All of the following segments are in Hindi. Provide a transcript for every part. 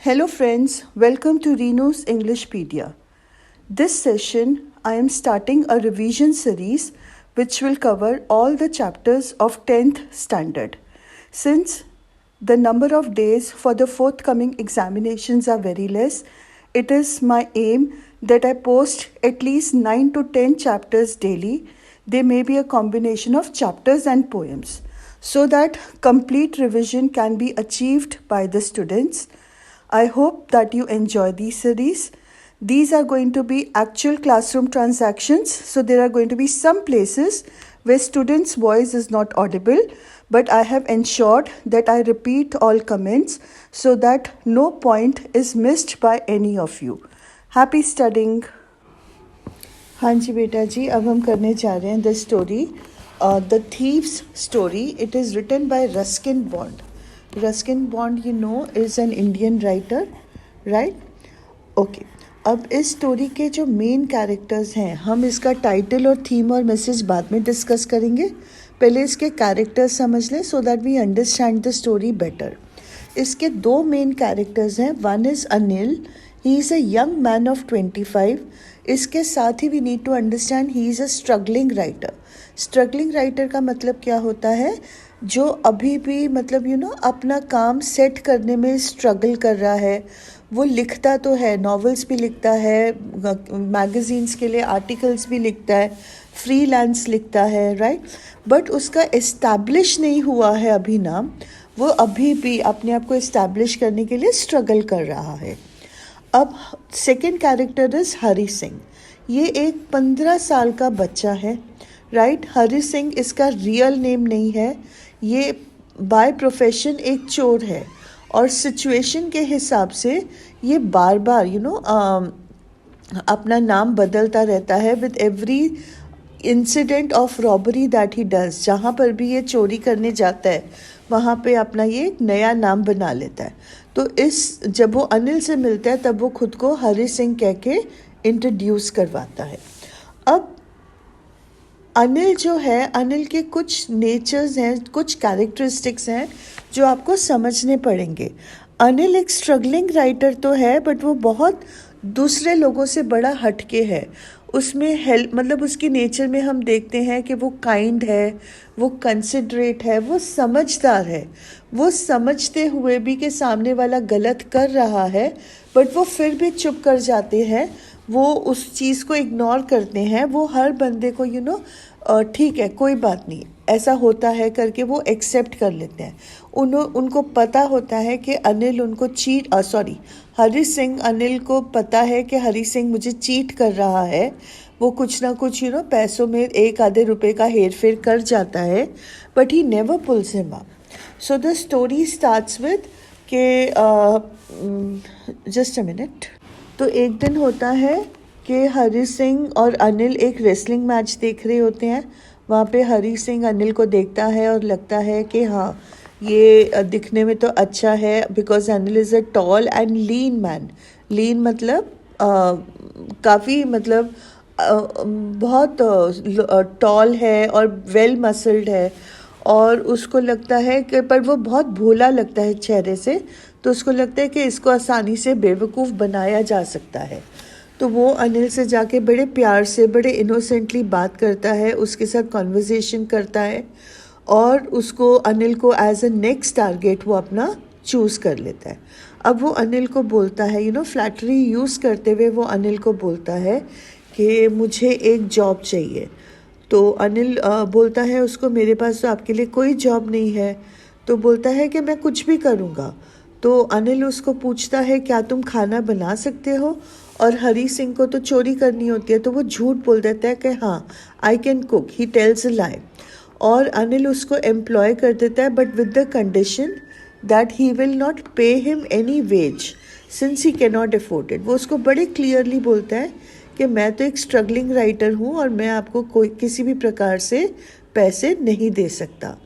Hello friends, welcome to Reno's Englishpedia. This session I am starting a revision series which will cover all the chapters of 10th standard. Since the number of days for the forthcoming examinations are very less, it is my aim that I post at least 9 to 10 chapters daily. They may be a combination of chapters and poems so that complete revision can be achieved by the students. I hope that you enjoy these series. These are going to be actual classroom transactions, so there are going to be some places where students' voice is not audible, but I have ensured that I repeat all comments so that no point is missed by any of you. Happy studying. हाँ जी बेटा जी, अब हम करने जा रहे हैं the story the thieves story. It is written by Ruskin Bond. Ruskin Bond, you know, is an Indian writer, right? Okay. अब इस स्टोरी के जो मेन कैरेक्टर्स हैं, हम इसका टाइटल और थीम और मैसेज बाद में डिस्कस करेंगे. पहले इसके कैरेक्टर्स समझ लें so that we understand the story better. इसके दो मेन कैरेक्टर्स हैं. One is Anil. He is a young man of 25. इसके साथ ही we need to understand he is a struggling writer. Struggling writer का मतलब क्या होता है? जो अभी भी मतलब अपना काम सेट करने में स्ट्रगल कर रहा है. वो लिखता तो है, नॉवेल्स भी लिखता है, मैगज़ीन्स के लिए आर्टिकल्स भी लिखता है, फ्रीलांस लिखता है, राइट. बट उसका इस्टेब्लिश नहीं हुआ है अभी नाम. वो अभी भी अपने आप को इस्टेब्लिश करने के लिए स्ट्रगल कर रहा है. अब second character is Hari Singh. ये एक 15 साल का बच्चा है, राइट. हरी सिंह इसका रियल नेम नहीं है. ये बाय प्रोफेशन एक चोर है और सिचुएशन के हिसाब से ये बार बार अपना नाम बदलता रहता है with every incident of robbery that he does. जहाँ पर भी ये चोरी करने जाता है वहाँ पे अपना ये एक नया नाम बना लेता है. तो जब वो अनिल से मिलता है तब वो खुद को हरी सिंह कह के इंट्रोड्यूस करवाता है. अब अनिल जो है, अनिल के कुछ नेचर्स हैं, कुछ कैरेक्टरिस्टिक्स हैं जो आपको समझने पड़ेंगे. अनिल एक स्ट्रगलिंग राइटर तो है बट वो बहुत दूसरे लोगों से बड़ा हटके है. उसमें हेल्प मतलब उसकी नेचर में हम देखते हैं कि वो काइंड है, वो कंसिडरेट है, वो समझदार है. वो समझते हुए भी कि सामने वाला गलत कर रहा है बट वो फिर भी चुप कर जाते हैं. वो उस चीज़ को इग्नोर करते हैं. वो हर बंदे को ठीक है, कोई बात नहीं, ऐसा होता है करके वो एक्सेप्ट कर लेते हैं. उनको पता होता है कि अनिल उनको हरी सिंह, अनिल को पता है कि हरी सिंह मुझे चीट कर रहा है. वो कुछ ना कुछ पैसों में एक आधे रुपए का हेर फेर कर जाता है but he never pulls him up. So the story starts with के जस्ट अ मिनट. तो एक दिन होता है कि हरी सिंह और अनिल एक रेसलिंग मैच देख रहे होते हैं. वहाँ पे हरी सिंह अनिल को देखता है और लगता है कि हाँ, ये दिखने में तो अच्छा है because Anil is a tall and lean man. Lean मतलब काफ़ी बहुत टॉल है और वेल मसल्ड है. और उसको लगता है कि पर वो बहुत भोला लगता है चेहरे से, तो उसको लगता है कि इसको आसानी से बेवकूफ़ बनाया जा सकता है. तो वो अनिल से जाके बड़े प्यार से, बड़े इनोसेंटली बात करता है, उसके साथ कॉन्वर्सेशन करता है और उसको अनिल को एज अ नेक्स्ट टारगेट वो अपना चूज़ कर लेता है. अब वो अनिल को बोलता है फ्लैटरी यूज़ करते हुए वो अनिल को बोलता है कि मुझे एक जॉब चाहिए. तो अनिल बोलता है उसको, मेरे पास तो आपके लिए कोई जॉब नहीं है. तो बोलता है कि मैं कुछ भी करूँगा. तो अनिल उसको पूछता है क्या तुम खाना बना सकते हो. और हरी सिंह को तो चोरी करनी होती है तो वो झूठ बोल देता है कि हाँ, I can cook. He tells a lie. और अनिल उसको एम्प्लॉय कर देता है but with the condition that he will not pay him any wages since he can not afford it. वो उसको बड़े क्लियरली बोलता है कि मैं तो एक स्ट्रगलिंग राइटर हूँ और मैं आपको किसी भी प्रकार से पैसे नहीं दे सकता.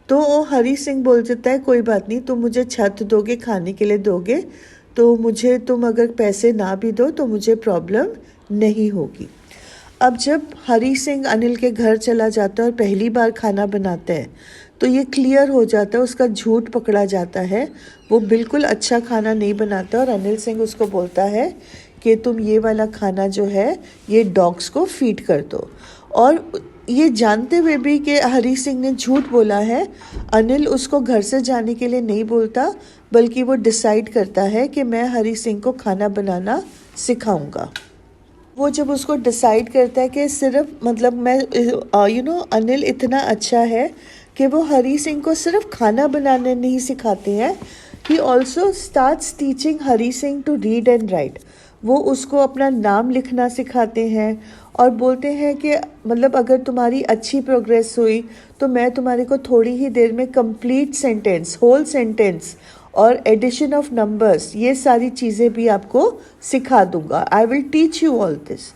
तो हरी सिंह बोल देता है कोई बात नहीं, तुम मुझे छत दोगे, खाने के लिए दोगे, तो मुझे तुम अगर पैसे ना भी दो तो मुझे प्रॉब्लम नहीं होगी. अब जब हरी सिंह अनिल के घर चला जाता है और पहली बार खाना बनाता है तो ये क्लियर हो जाता है, उसका झूठ पकड़ा जाता है, वो बिल्कुल अच्छा खाना नहीं बनाता। और अनिल सिंह उसको बोलता है कि तुम ये वाला खाना जो है ये डॉग्स को फीड कर दो। और ये जानते हुए भी कि हरी सिंह ने झूठ बोला है, अनिल उसको घर से जाने के लिए नहीं बोलता, बल्कि वो डिसाइड करता है कि मैं हरी सिंह को खाना बनाना सिखाऊंगा। वो जब उसको डिसाइड करता है कि सिर्फ मतलब मैं अनिल इतना अच्छा है कि वो हरी सिंह को सिर्फ खाना बनाने नहीं सिखाते हैं, he also starts teaching Hari Singh to read and write. वो उसको अपना नाम लिखना सिखाते हैं और बोलते हैं कि मतलब अगर तुम्हारी अच्छी प्रोग्रेस हुई तो मैं तुम्हारे को थोड़ी ही देर में कंप्लीट सेंटेंस, होल सेंटेंस और एडिशन ऑफ नंबर्स, ये सारी चीज़ें भी आपको सिखा दूंगा। I will teach you all this.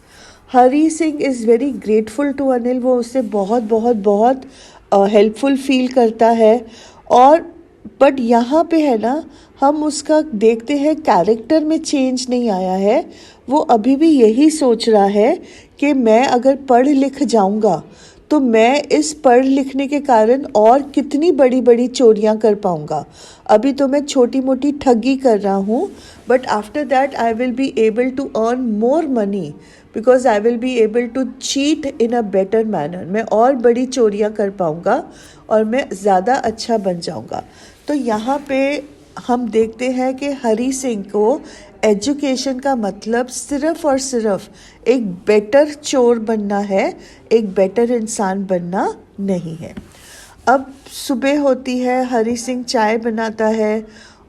Hari Singh is very grateful to Anil, वो उससे बहुत बहुत बहुत हेल्पफुल फील करता है। और बट यहाँ पे है ना, हम उसका देखते हैं कैरेक्टर में चेंज नहीं आया है। वो अभी भी यही सोच रहा है कि मैं अगर पढ़ लिख जाऊँगा तो मैं इस पढ़ लिखने के कारण और कितनी बड़ी बड़ी चोरियां कर पाऊंगा। अभी तो मैं छोटी मोटी ठगी कर रहा हूँ, but after that I will be able to earn more money because I will be able to cheat in a better manner. मैं और बड़ी चोरियां कर पाऊंगा और मैं ज़्यादा अच्छा बन जाऊंगा। तो यहाँ पे हम देखते हैं कि हरी सिंह को एजुकेशन का मतलब सिर्फ और सिर्फ एक बेटर चोर बनना है, एक बेटर इंसान बनना नहीं है। अब सुबह होती है, हरी सिंह चाय बनाता है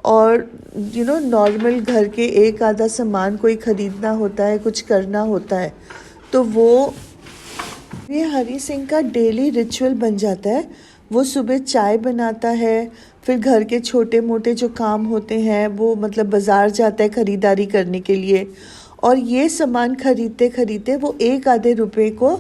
और नॉर्मल घर के एक आधा सामान कोई ख़रीदना होता है, कुछ करना होता है, तो वो ये हरी सिंह का डेली रिचुअल बन जाता है। वो सुबह चाय बनाता है, फिर घर के छोटे मोटे जो काम होते हैं वो मतलब बाज़ार जाता है ख़रीदारी करने के लिए, और ये सामान खरीदते खरीदते वो एक आधे रुपए को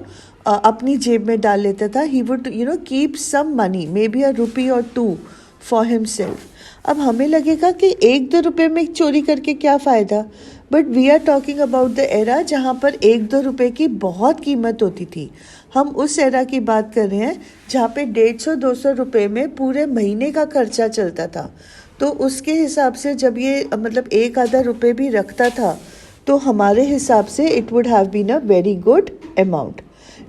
अपनी जेब में डाल लेता था। He would keep some money, maybe a rupee or two for himself. अब हमें लगेगा कि एक दो रुपए में चोरी करके क्या फ़ायदा, but we are talking about the era जहाँ पर एक दो रुपए की बहुत कीमत होती थी। हम उस एरा की बात कर रहे हैं जहाँ पे 150-200 रुपये में पूरे महीने का खर्चा चलता था। तो उसके हिसाब से जब ये मतलब एक आधा रुपये भी रखता था तो हमारे हिसाब से it would have been a very good amount.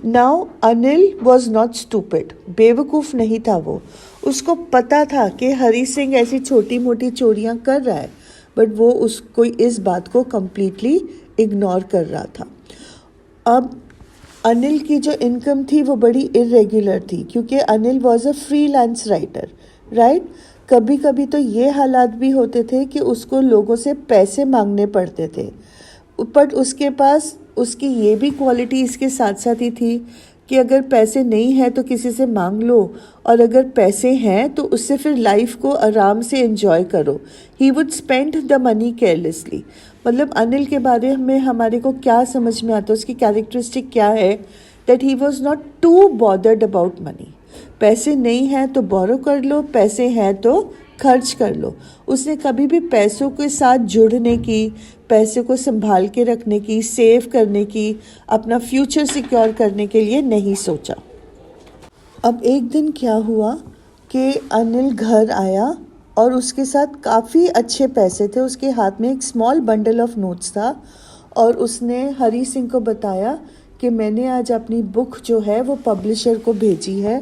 Now Anil was not stupid, बेवकूफ़ नहीं था वो। उसको पता था कि हरी सिंह ऐसी छोटी मोटी चोरियां कर रहा है, बट वो उसको इस बात को कम्प्लीटली इग्नोर कर रहा था। अब अनिल की जो इनकम थी वो बड़ी इरेगुलर थी, क्योंकि Anil was a freelance writer, right. कभी कभी तो ये हालात भी होते थे कि उसको लोगों से पैसे मांगने पड़ते थे, बट उसके पास उसकी ये भी क्वालिटी इसके साथ साथ ही थी कि अगर पैसे नहीं हैं तो किसी से मांग लो, और अगर पैसे हैं तो उससे फिर लाइफ को आराम से एंजॉय करो। He would spend the money carelessly. मतलब अनिल के बारे में हमारे को क्या समझ में आता है, उसकी कैरेक्टरिस्टिक क्या है, that he was not too bothered about money. पैसे नहीं हैं तो बोरो कर लो, पैसे हैं तो खर्च कर लो। उसने कभी भी पैसों के साथ जुड़ने की, पैसे को संभाल के रखने की, सेव करने की, अपना फ्यूचर सिक्योर करने के लिए नहीं सोचा। अब एक दिन क्या हुआ कि अनिल घर आया और उसके साथ काफ़ी अच्छे पैसे थे। उसके हाथ में एक स्मॉल बंडल ऑफ नोट्स था और उसने हरी सिंह को बताया कि मैंने आज अपनी बुक जो है वो पब्लिशर को भेजी है,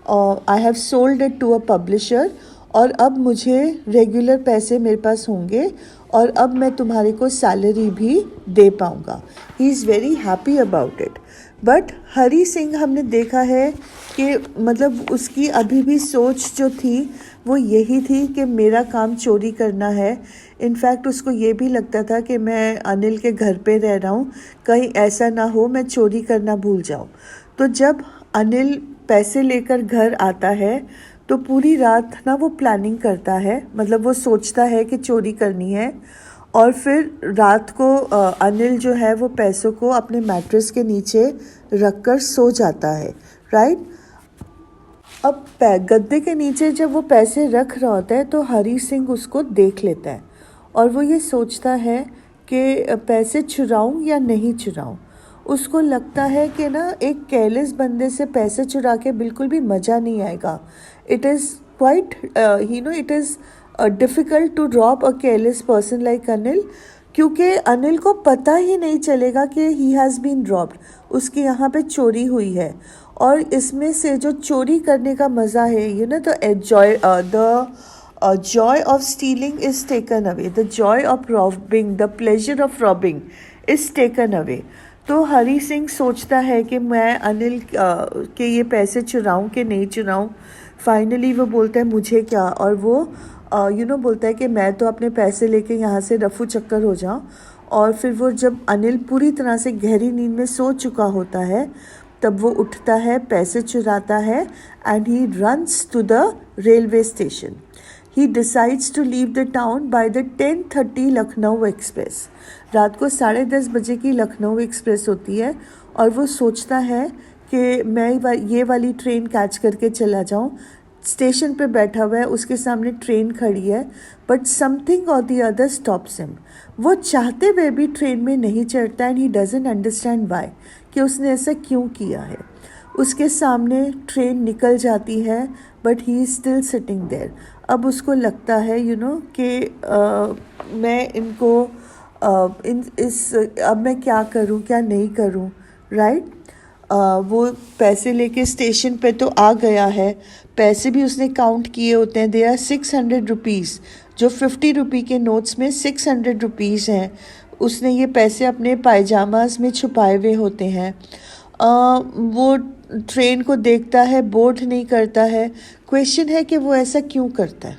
और I have sold it to a publisher, और अब मुझे रेगुलर पैसे मेरे पास होंगे और अब मैं तुम्हारे को सैलरी भी दे पाऊँगा। He is very happy about it. But Hari Singh हमने देखा है कि मतलब उसकी अभी भी सोच जो थी वो यही थी कि मेरा काम चोरी करना है। इनफैक्ट उसको ये भी लगता था कि मैं अनिल के घर पे रह रहा हूँ, कहीं ऐसा ना हो मैं चोरी करना भूल जाऊँ। तो जब अनिल पैसे लेकर घर आता है तो पूरी रात ना वो प्लानिंग करता है, मतलब वो सोचता है कि चोरी करनी है, और फिर रात को अनिल जो है वो पैसों को अपने मैट्रेस के नीचे रखकर सो जाता है, राइट। अब गद्दे के नीचे जब वो पैसे रख रहा होता है तो हरी सिंह उसको देख लेता है और वो ये सोचता है कि पैसे चुराऊं या नहीं चुराऊं। उसको लगता है कि ना एक केयरलेस बंदे से पैसे चुरा के बिल्कुल भी मज़ा नहीं आएगा. It is quite it is difficult to rob a careless person like Anil, क्योंकि अनिल को पता ही नहीं चलेगा कि ही हैज़ बीन रॉब्ड, उसके यहाँ पे चोरी हुई है. और इसमें से जो चोरी करने का मज़ा है, the joy of stealing is taken away, the joy of robbing, the pleasure of robbing is taken away. तो हरी सिंह सोचता है कि मैं अनिल के ये पैसे चुराऊं कि नहीं चुराऊं. फाइनली वो बोलता है मुझे क्या, और वो बोलता है कि मैं तो अपने पैसे लेके यहाँ से रफू चक्कर हो जाऊं. और फिर वो जब अनिल पूरी तरह से गहरी नींद में सो चुका होता है, तब वो उठता है, पैसे चुराता है, and he runs to the railway station. He decides to leave the town by the 10:30 Lucknow express. रात को 10:30 बजे की लखनऊ एक्सप्रेस होती है, और वो सोचता है कि मैं ये वाली ट्रेन कैच करके चला जाऊं. स्टेशन पे बैठा हुआ है, उसके सामने ट्रेन खड़ी है, बट समथिंग और द अदर स्टॉप्स हिम. वो चाहते हुए भी ट्रेन में नहीं चढ़ता, and he doesn't understand why, कि उसने ऐसा क्यों किया है. उसके सामने ट्रेन निकल जाती है, but he is still sitting there. अब उसको लगता है कि मैं इनको अब मैं क्या करूं, क्या नहीं करूं, राइट. वो पैसे लेके स्टेशन पे तो आ गया है. पैसे भी उसने काउंट किए होते हैं. दे आर 600 रुपीज़, जो 50 रुपये के नोट्स में 600 रुपीज़ हैं. उसने ये पैसे अपने पायजामाज में छुपाए हुए होते हैं. वो ट्रेन को देखता है, बोर्ड नहीं करता है. क्वेश्चन है कि वो ऐसा क्यों करता है,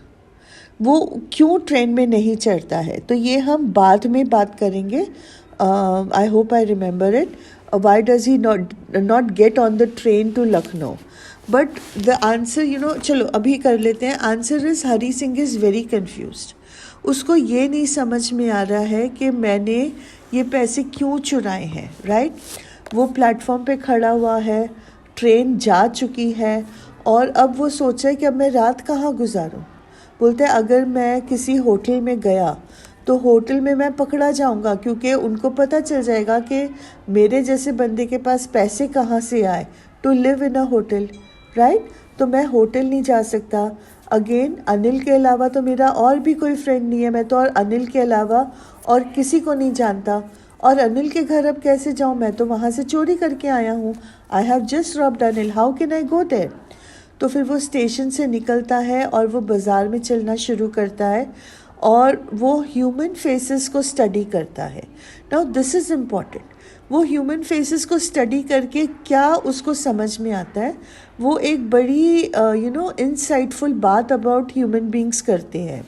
वो क्यों ट्रेन में नहीं चढ़ता है. तो ये हम बाद में बात करेंगे. I hope I remember it. Why does he not get on the train to Lucknow. But the answer चलो अभी कर लेते हैं. Answer is Hari Singh is very confused. उसको ये नहीं समझ में आ रहा है कि मैंने ये पैसे क्यों चुराए हैं, राइट. वो प्लेटफॉर्म पे खड़ा हुआ है, ट्रेन जा चुकी है, और अब वो सोचा है कि अब मैं रात कहाँ गुजारूं. बोलते हैं अगर मैं किसी होटल में गया तो होटल में मैं पकड़ा जाऊंगा, क्योंकि उनको पता चल जाएगा कि मेरे जैसे बंदे के पास पैसे कहाँ से आए to live in a hotel, right. तो मैं होटल नहीं जा सकता. अगेन अनिल के अलावा तो मेरा और भी कोई फ्रेंड नहीं है. मैं तो और अनिल के अलावा और किसी को नहीं जानता. और अनिल के घर अब कैसे जाऊँ, मैं तो वहाँ से चोरी करके आया हूँ. I have just robbed Anil, how can I go there. तो फिर वो स्टेशन से निकलता है और वो बाज़ार में चलना शुरू करता है, और वो ह्यूमन फेसेस को स्टडी करता है. Now this is important. वो ह्यूमन फेसेस को स्टडी करके क्या उसको समझ में आता है, वो एक बड़ी इंसाइटफुल बात अबाउट ह्यूमन बींग्स करते हैं.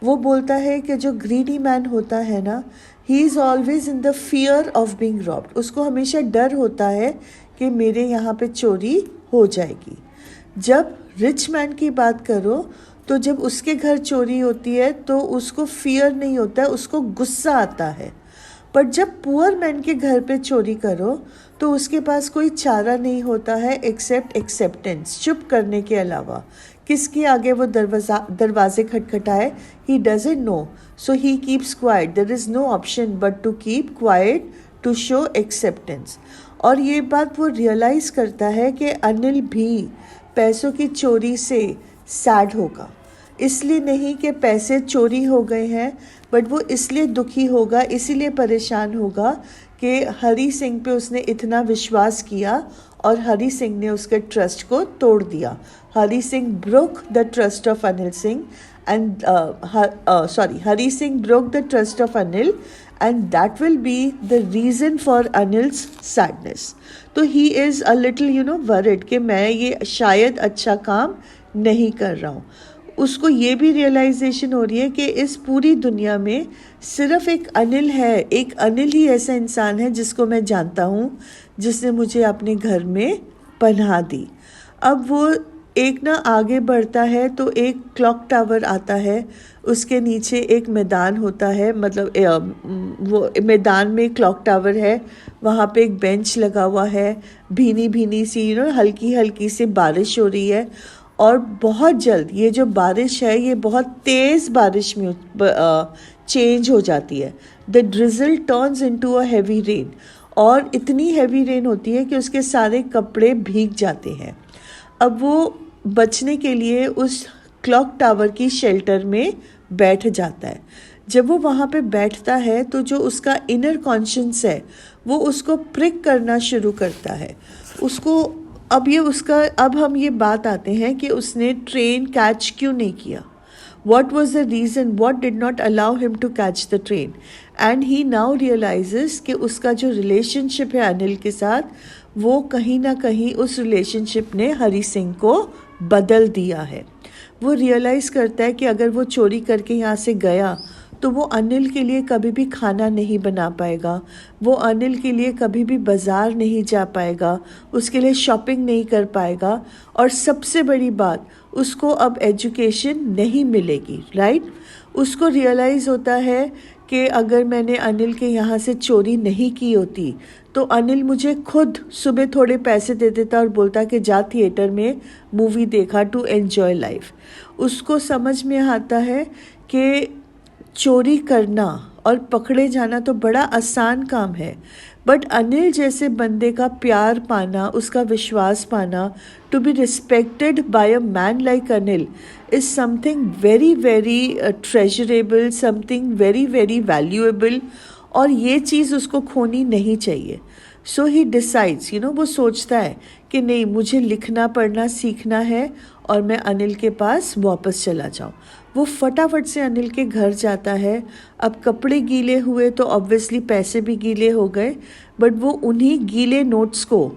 वो बोलता है कि जो ग्रीडी मैन होता है ना, he is always in the fear of being robbed. उसको हमेशा डर होता है कि मेरे यहाँ पे चोरी हो जाएगी. जब रिच मैन की बात करो, तो जब उसके घर चोरी होती है तो उसको फियर नहीं होता है, उसको गुस्सा आता है. बट जब पुअर मैन के घर पे चोरी करो तो उसके पास कोई चारा नहीं होता है एक्सेप्ट एक्सेप्टेंस, चुप करने के अलावा. किसके आगे वो दरवाजे खटखटाए, he doesn't know, so he keeps quiet. There is no option but to keep quiet to show acceptance. और ये बात वो रियलाइज़ करता है कि अनिल भी पैसों की चोरी से सैड होगा. इसलिए नहीं कि पैसे चोरी हो गए हैं, बट वो इसलिए दुखी होगा, इसीलिए परेशान होगा कि हरी सिंह पे उसने इतना विश्वास किया और हरी सिंह ने उसके ट्रस्ट को तोड़ दिया. Hari Singh broke the trust of Anil Singh and Hari Singh broke the trust of Anil, and that will be the reason for Anil's sadness. तो he is a little worried कि मैं ये शायद अच्छा काम नहीं कर रहा हूँ. उसको ये भी रियलाइजेशन हो रही है कि इस पूरी दुनिया में सिर्फ एक अनिल है, एक अनिल ही ऐसा इंसान है जिसको मैं जानता हूँ, जिसने मुझे अपने घर में पनाह दी. अब वो एक ना आगे बढ़ता है तो एक क्लॉक टावर आता है, उसके नीचे एक मैदान होता है, मतलब वो मैदान में क्लॉक टावर है, वहाँ पे एक बेंच लगा हुआ है, भीनी भीनी सी हल्की हल्की सी बारिश हो रही है. और बहुत जल्द ये जो बारिश है ये बहुत तेज़ बारिश में चेंज हो जाती है. The drizzle turns into a heavy rain. और इतनी हैवी रेन होती है कि उसके सारे कपड़े भीग जाते हैं। अब वो बचने के लिए उस क्लॉक टावर की शेल्टर में बैठ जाता है। जब वो वहाँ पे बैठता है तो जो उसका इनर कॉन्शियस है वो उसको प्रिक करना शुरू करता है उसको। अब हम ये बात आते हैं कि उसने ट्रेन कैच क्यों नहीं किया। What was the reason? What did not allow him to catch the train? And he now realizes कि उसका जो रिलेशनशिप है अनिल के साथ, वो कहीं ना कहीं उस रिलेशनशिप ने हरी सिंह को बदल दिया है। वो रियलाइज़ करता है कि अगर वो चोरी करके यहाँ से गया तो वो अनिल के लिए कभी भी खाना नहीं बना पाएगा, वो अनिल के लिए कभी भी बाज़ार नहीं जा पाएगा, उसके लिए शॉपिंग नहीं कर पाएगा, और सबसे बड़ी बात, उसको अब एजुकेशन नहीं मिलेगी। राइट? उसको रियलाइज़ होता है कि अगर मैंने अनिल के यहाँ से चोरी नहीं की होती तो अनिल मुझे खुद सुबह थोड़े पैसे दे देता और बोलता कि जा थिएटर में मूवी देखा टू एन्जॉय लाइफ। उसको समझ में आता है कि चोरी करना और पकड़े जाना तो बड़ा आसान काम है, बट अनिल जैसे बंदे का प्यार पाना, उसका विश्वास पाना, to be respected by a man like Anil is something very very treasurable, something very very valuable, और ये चीज़ उसको खोनी नहीं चाहिए। सो ही डिसाइड्स, वो सोचता है कि नहीं, मुझे लिखना पढ़ना सीखना है और मैं अनिल के पास वापस चला जाऊँ। वो फटाफट से अनिल के घर जाता है। अब कपड़े गीले हुए तो ऑब्वियसली पैसे भी गीले हो गए, बट वो उन्हीं गीले नोट्स को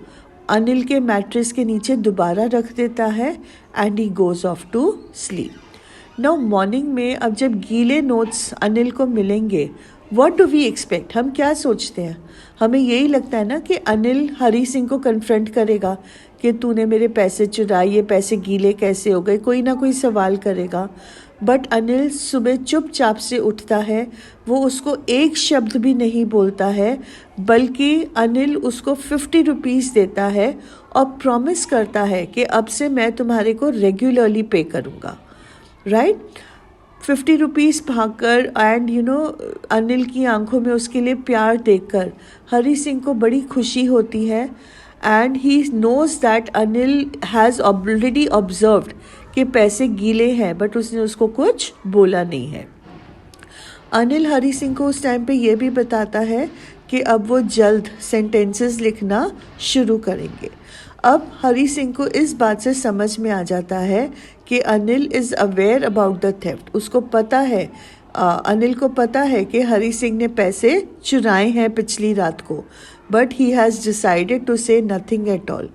अनिल के मैट्रेस के नीचे दोबारा रख देता है and he goes off to sleep. Now morning में अब जब गीले नोट्स अनिल को मिलेंगे, व्हाट डू वी एक्सपेक्ट? हम क्या सोचते हैं? हमें यही लगता है ना कि अनिल हरी सिंह को कन्फ्रंट करेगा कि तूने मेरे पैसे चुराए, ये पैसे गीले कैसे हो गए, कोई ना कोई सवाल करेगा। बट अनिल सुबह चुपचाप से उठता है, वो उसको एक शब्द भी नहीं बोलता है, बल्कि अनिल उसको 50 रुपीज़ देता है और प्रॉमिस करता है कि अब से मैं तुम्हारे को रेगुलरली पे करूँगा। राइट? 50 रुपीज़ भागकर एंड अनिल की आंखों में उसके लिए प्यार देखकर हरी सिंह को बड़ी खुशी होती है, and he knows that Anil has already observed कि पैसे गीले हैं, बट उसने उसको कुछ बोला नहीं है। अनिल हरी सिंह को उस टाइम पे ये भी बताता है कि अब वो जल्द सेंटेंसेस लिखना शुरू करेंगे। अब हरी सिंह को इस बात से समझ में आ जाता है कि Anil is aware about the theft. उसको पता है, अनिल को पता है कि हरी सिंह ने पैसे चुराए हैं पिछली रात को, but he has decided to say nothing at all.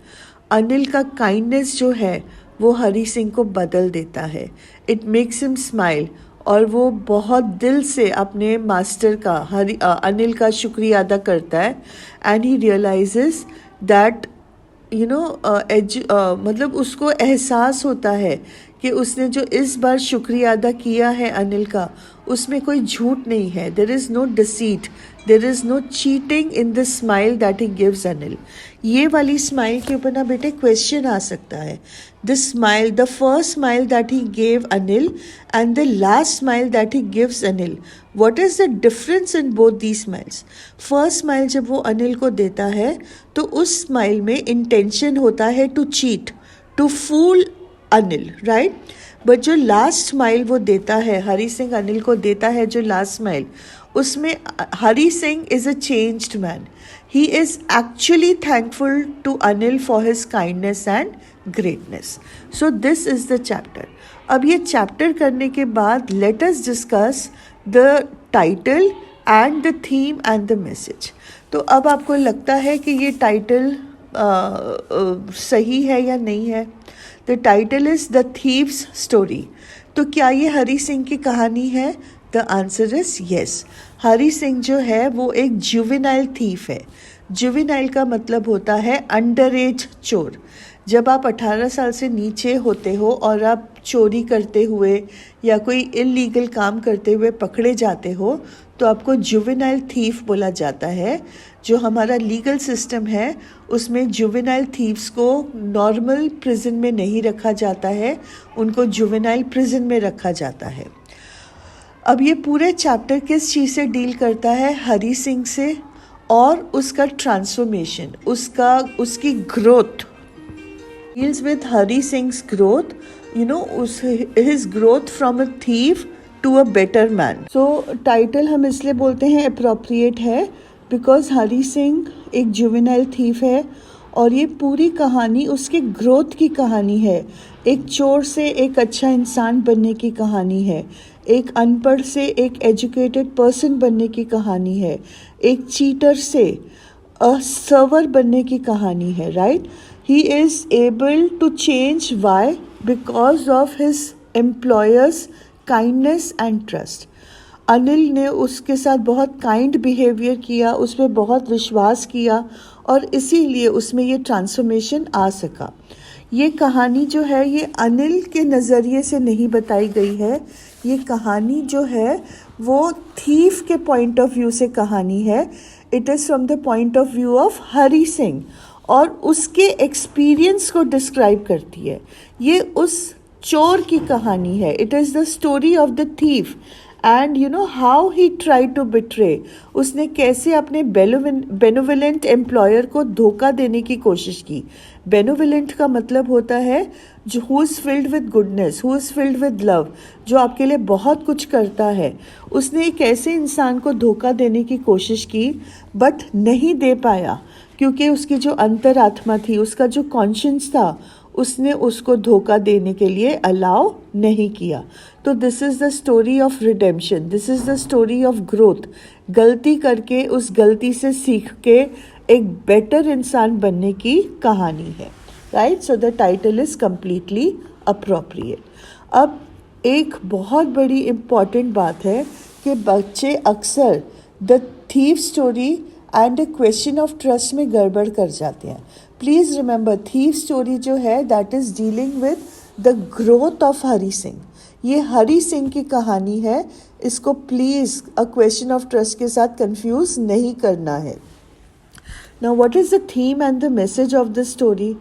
Anil का काइंडनेस जो है वो हरी सिंह को बदल देता है। इट मेक्स हिम स्माइल, और वो बहुत दिल से अपने मास्टर का अनिल का शुक्रिया अदा करता है, एंड ही रियलाइजेस दैट मतलब उसको एहसास होता है कि उसने जो इस बार शुक्रिया अदा किया है अनिल का, उसमें कोई झूठ नहीं है। There is no deceit, there is no cheating in the smile that he gives Anil. ये वाली स्माइल के ऊपर ना बेटे क्वेश्चन आ सकता है। The smile, the first smile that he gave Anil and the last smile that he gives Anil, what is the difference in both the smiles? First smile जब वो अनिल को देता है तो उस स्माइल में इंटेंशन होता है to cheat, to fool Anil, right? But जो लास्ट स्माइल वो देता है, हरी सिंह अनिल को देता है जो लास्ट स्माइल, उसमें Hari Singh is a changed man. He is actually thankful to Anil for his kindness and greatness. So this is the chapter. अब ये चैप्टर करने के बाद let us discuss the title and the theme and the message. तो अब आपको लगता है कि ये टाइटल सही है या नहीं है? The title is the thieves story. तो क्या ये हरी सिंह की कहानी है? The answer is yes. Hari Singh जो है वो एक जुवेनाइल थीफ है। जुवेनाइल का मतलब होता है अंडर एज चोर। जब आप 18 साल से नीचे होते हो और आप चोरी करते हुए या कोई इलीगल काम करते हुए पकड़े जाते हो तो आपको जुवेनाइल थीफ बोला जाता है। जो हमारा लीगल सिस्टम है उसमें जुवेनाइल थीव्स को नॉर्मल प्रिजन में नहीं रखा जाता है, उनको जुवेनाइल प्रिजन में रखा जाता है। अब ये पूरे चैप्टर किस चीज़ से डील करता है? हरी सिंह से और उसका ट्रांसफॉर्मेशन, उसकी growth, deals with Hari Singh's growth, his growth from a thief to a better man. So title हम इसलिए बोलते हैं appropriate है because हरी सिंह एक जुवेनाइल थीफ है और ये पूरी कहानी उसके ग्रोथ की कहानी है। एक चोर से एक अच्छा इंसान बनने की कहानी है, एक अनपढ़ से एक एजुकेटेड पर्सन बनने की कहानी है, एक चीटर से अ सर्वर बनने की कहानी है, right. He is able to change. Why? Because of his employer's kindness and trust. Anil ने उसके साथ बहुत काइंड बिहेवियर किया, उस पर बहुत विश्वास किया और इसीलिए उसमें ये ट्रांसफॉर्मेशन आ सका। ये कहानी जो है ये अनिल के नज़रिए से नहीं बताई गई है, ये कहानी जो है वो थीफ के पॉइंट ऑफ व्यू से कहानी है। It is from the point of view of Hari Singh और उसके एक्सपीरियंस को डिस्क्राइब करती है। ये उस चोर की कहानी है। It is the story of the thief and how he try to betray. उसने कैसे अपने बेनोविलेंट एम्प्लॉयर को धोखा देने की कोशिश की। बेनोविलेंट का मतलब होता है जो who is filled with goodness, who is filled with love, जो आपके लिए बहुत कुछ करता है। उसने एक ऐसे इंसान को धोखा देने की कोशिश की बट नहीं दे पाया क्योंकि उसकी जो अंतरात्मा थी, उसका जो कॉन्शियंस था, उसने उसको धोखा देने के लिए अलाउ नहीं किया। तो this is the story of redemption, this is the story of growth. गलती करके उस गलती से सीख के एक बेटर इंसान बनने की कहानी है, right. So the title is completely appropriate. अब एक बहुत बड़ी इम्पॉर्टेंट बात है कि बच्चे अक्सर the thief story and a question of trust में गड़बड़ कर जाते हैं। प्लीज़ रिमेंबर, थीफ स्टोरी जो है that is dealing with the growth of Hari Singh. ये हरी सिंह की कहानी है, इसको please a question of trust के साथ कंफ्यूज नहीं करना है। Now what is the theme and the message of the story?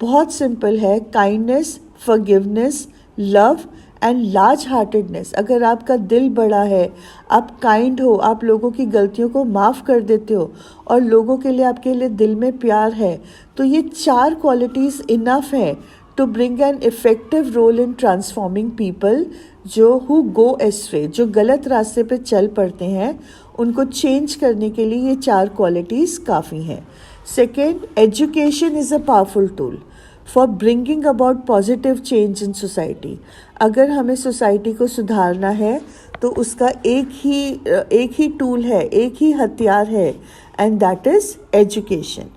बहुत सिंपल है, kindness, forgiveness, love and large heartedness. अगर आपका दिल बड़ा है, आप काइंड हो, आप लोगों की गलतियों को माफ़ कर देते हो और लोगों के लिए आपके लिए दिल में प्यार है, तो ये 4 क्वालिटीज़ इनफ है to bring an effective role in transforming people जो हु गो एस्ट्रे, जो गलत रास्ते पे चल पड़ते हैं, उनको चेंज करने के लिए ये 4 क्वालिटीज़ काफ़ी हैं। Second, education is a powerful tool for bringing about positive change in society. अगर हमें सोसाइटी को सुधारना है तो उसका एक ही टूल है, एक ही हथियार है and that is education.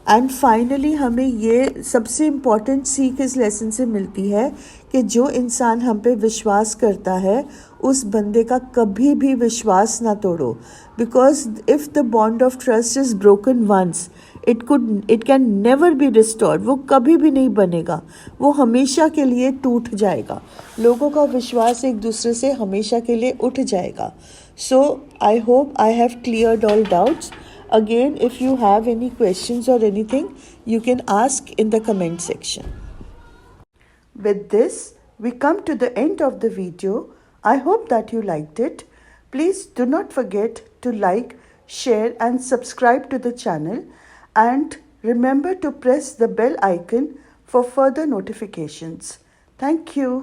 And finally हमें ये सबसे इम्पॉर्टेंट सीख इस लेसन से मिलती है कि जो इंसान हम पे विश्वास करता है उस बंदे का कभी भी विश्वास ना तोड़ो, because if the bond of trust is broken once it can never be restored. वो कभी भी नहीं बनेगा, वो हमेशा के लिए टूट जाएगा। लोगों का विश्वास एक दूसरे से हमेशा के लिए उठ जाएगा। So I hope I have cleared all doubts. Again, if you have any questions or anything, you can ask in the comment section. With this, we come to the end of the video. I hope that you liked it. Please do not forget to like, share and subscribe to the channel, and remember to press the bell icon for further notifications. Thank you.